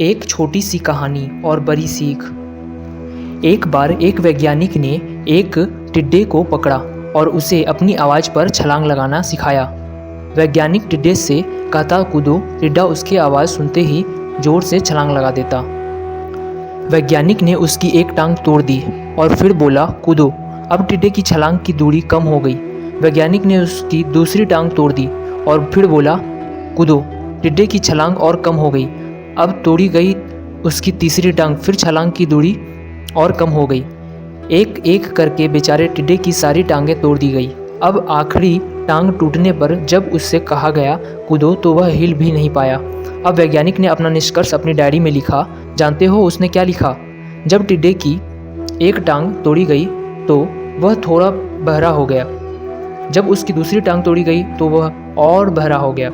एक छोटी सी कहानी और बड़ी सीख। एक बार एक वैज्ञानिक ने एक टिड्डे को पकड़ा और उसे अपनी आवाज़ पर छलांग लगाना सिखाया। वैज्ञानिक टिड्डे से कहता कूदो, टिड्डा उसकी आवाज़ सुनते ही जोर से छलांग लगा देता। वैज्ञानिक ने उसकी एक टांग तोड़ दी और फिर बोला कूदो। अब टिड्डे की छलांग की दूरी कम हो गई। वैज्ञानिक ने उसकी दूसरी टांग तोड़ दी और फिर बोला कूदो। टिड्डे की छलांग और कम हो गई। अब तोड़ी गई उसकी तीसरी टांग, फिर छलांग की दूरी और कम हो गई। एक एक करके बेचारे टिड्डे की सारी टांगें तोड़ दी गई। अब आखिरी टांग टूटने पर जब उससे कहा गया कूदो तो वह हिल भी नहीं पाया। अब वैज्ञानिक ने अपना निष्कर्ष अपनी डायरी में लिखा। जानते हो उसने क्या लिखा? जब टिड्डे की एक टांग तोड़ी गई तो वह थोड़ा बहरा हो गया। जब उसकी दूसरी टांग तोड़ी गई तो वह और बहरा हो गया।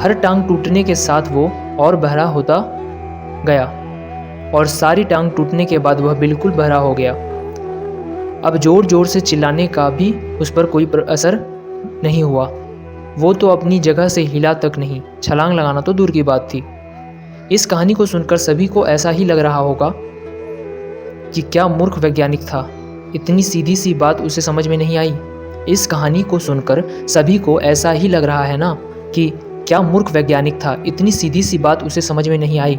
हर टांग टूटने के साथ वो और बहरा होता गया और सारी टांग टूटने के बाद वह बिल्कुल बहरा हो गया। अब जोर जोर से चिल्लाने का भी उस पर कोई असर नहीं हुआ। वो तो अपनी जगह से हिला तक नहीं, छलांग लगाना तो दूर की बात थी। इस कहानी को सुनकर सभी को ऐसा ही लग रहा होगा कि क्या मूर्ख वैज्ञानिक था, इतनी सीधी सी बात उसे समझ में नहीं आई। इस कहानी को सुनकर सभी को ऐसा ही लग रहा है ना कि क्या मूर्ख वैज्ञानिक था, इतनी सीधी सी बात उसे समझ में नहीं आई।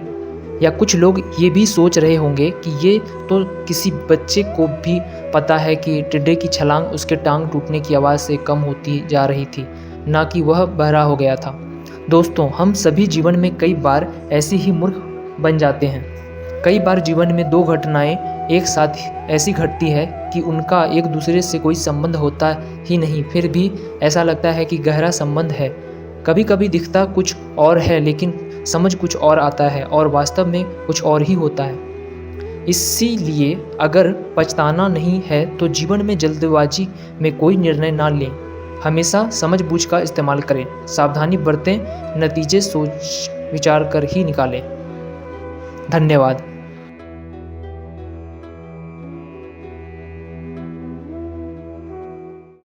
या कुछ लोग ये भी सोच रहे होंगे कि ये तो किसी बच्चे को भी पता है कि टिड्डे की छलांग उसके टांग टूटने की आवाज़ से कम होती जा रही थी, ना कि वह बहरा हो गया था। दोस्तों, हम सभी जीवन में कई बार ऐसे ही मूर्ख बन जाते हैं। कई बार जीवन में दो घटनाएं एक साथ ऐसी घटती है कि उनका एक दूसरे से कोई संबंध होता ही नहीं, फिर भी ऐसा लगता है कि गहरा संबंध है। कभी कभी दिखता कुछ और है लेकिन समझ कुछ और आता है और वास्तव में कुछ और ही होता है। इसीलिए अगर पछताना नहीं है तो जीवन में जल्दबाजी में कोई निर्णय ना लें। हमेशा समझबूझ का इस्तेमाल करें, सावधानी बरतें, नतीजे सोच विचार कर ही निकालें। धन्यवाद।